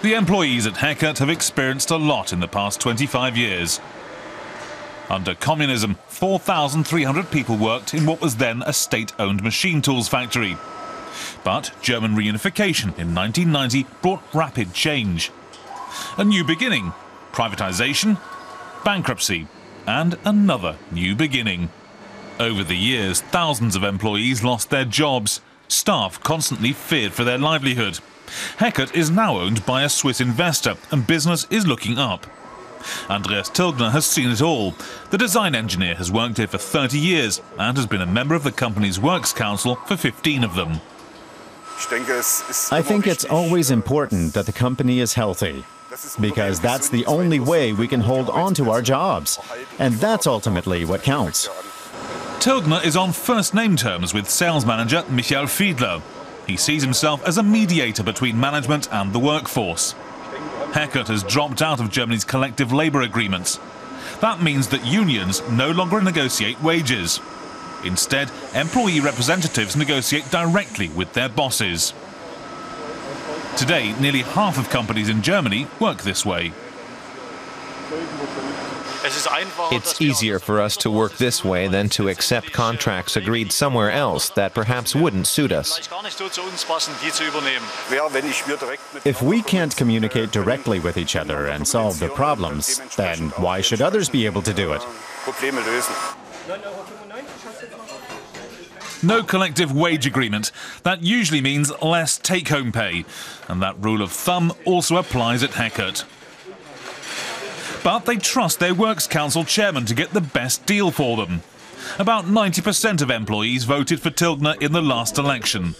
The employees at Heckert have experienced a lot in the past 25 years. Under communism, 4,300 people worked in what was then a state-owned machine tools factory. But German reunification in 1990 brought rapid change. A new beginning, privatization, bankruptcy, and another new beginning. Over the years, thousands of employees lost their jobs. Staff constantly feared for their livelihood. Heckert is now owned by a Swiss investor and business is looking up. Andreas Tilgner has seen it all. The design engineer has worked here for 30 years and has been a member of the company's works council for 15 of them. I think it's always important that the company is healthy, because that's the only way we can hold on to our jobs, and that's ultimately what counts. Tilgner is on first-name terms with sales manager Michael Fiedler. He sees himself as a mediator between management and the workforce. Heckert has dropped out of Germany's collective labour agreements. That means that unions no longer negotiate wages. Instead, employee representatives negotiate directly with their bosses. Today, nearly half of companies in Germany work this way. It's easier for us to work this way than to accept contracts agreed somewhere else that perhaps wouldn't suit us. If we can't communicate directly with each other and solve the problems, then why should others be able to do it? No collective wage agreement. That usually means less take-home pay. And that rule of thumb also applies at Heckert. But they trust their Works Council chairman to get the best deal for them. About 90% of employees voted for Tilgner in the last election.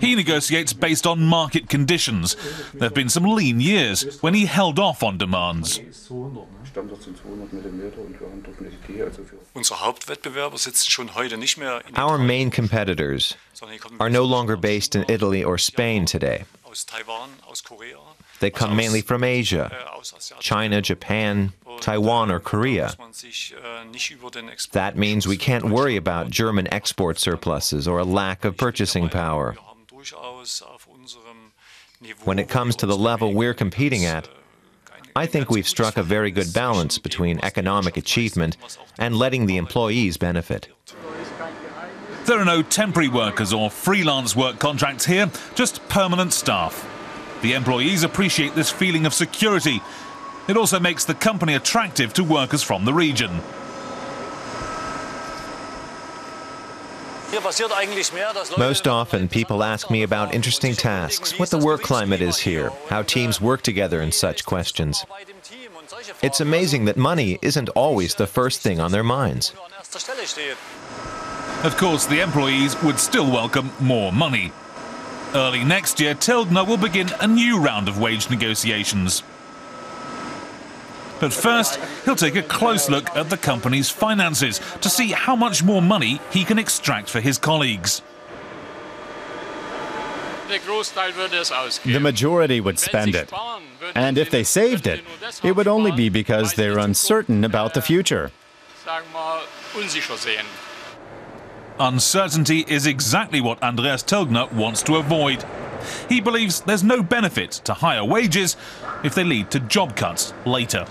He negotiates based on market conditions. There have been some lean years when he held off on demands. Our main competitors are no longer based in Italy or Spain today. They come mainly from Asia, China, Japan, Taiwan, or Korea. That means we can't worry about German export surpluses or a lack of purchasing power. When it comes to the level we're competing at, I think we've struck a very good balance between economic achievement and letting the employees benefit. There are no temporary workers or freelance work contracts here, just permanent staff. The employees appreciate this feeling of security. It also makes the company attractive to workers from the region. Most often, people ask me about interesting tasks, what the work climate is here, how teams work together, and such questions. It's amazing that money isn't always the first thing on their minds. Of course, the employees would still welcome more money. Early next year, Tilgner will begin a new round of wage negotiations. But first, he'll take a close look at the company's finances to see how much more money he can extract for his colleagues. The majority would spend it. And if they saved it, it would only be because they're uncertain about the future. Uncertainty is exactly what Andreas Tilgner wants to avoid. He believes there's no benefit to higher wages if they lead to job cuts later.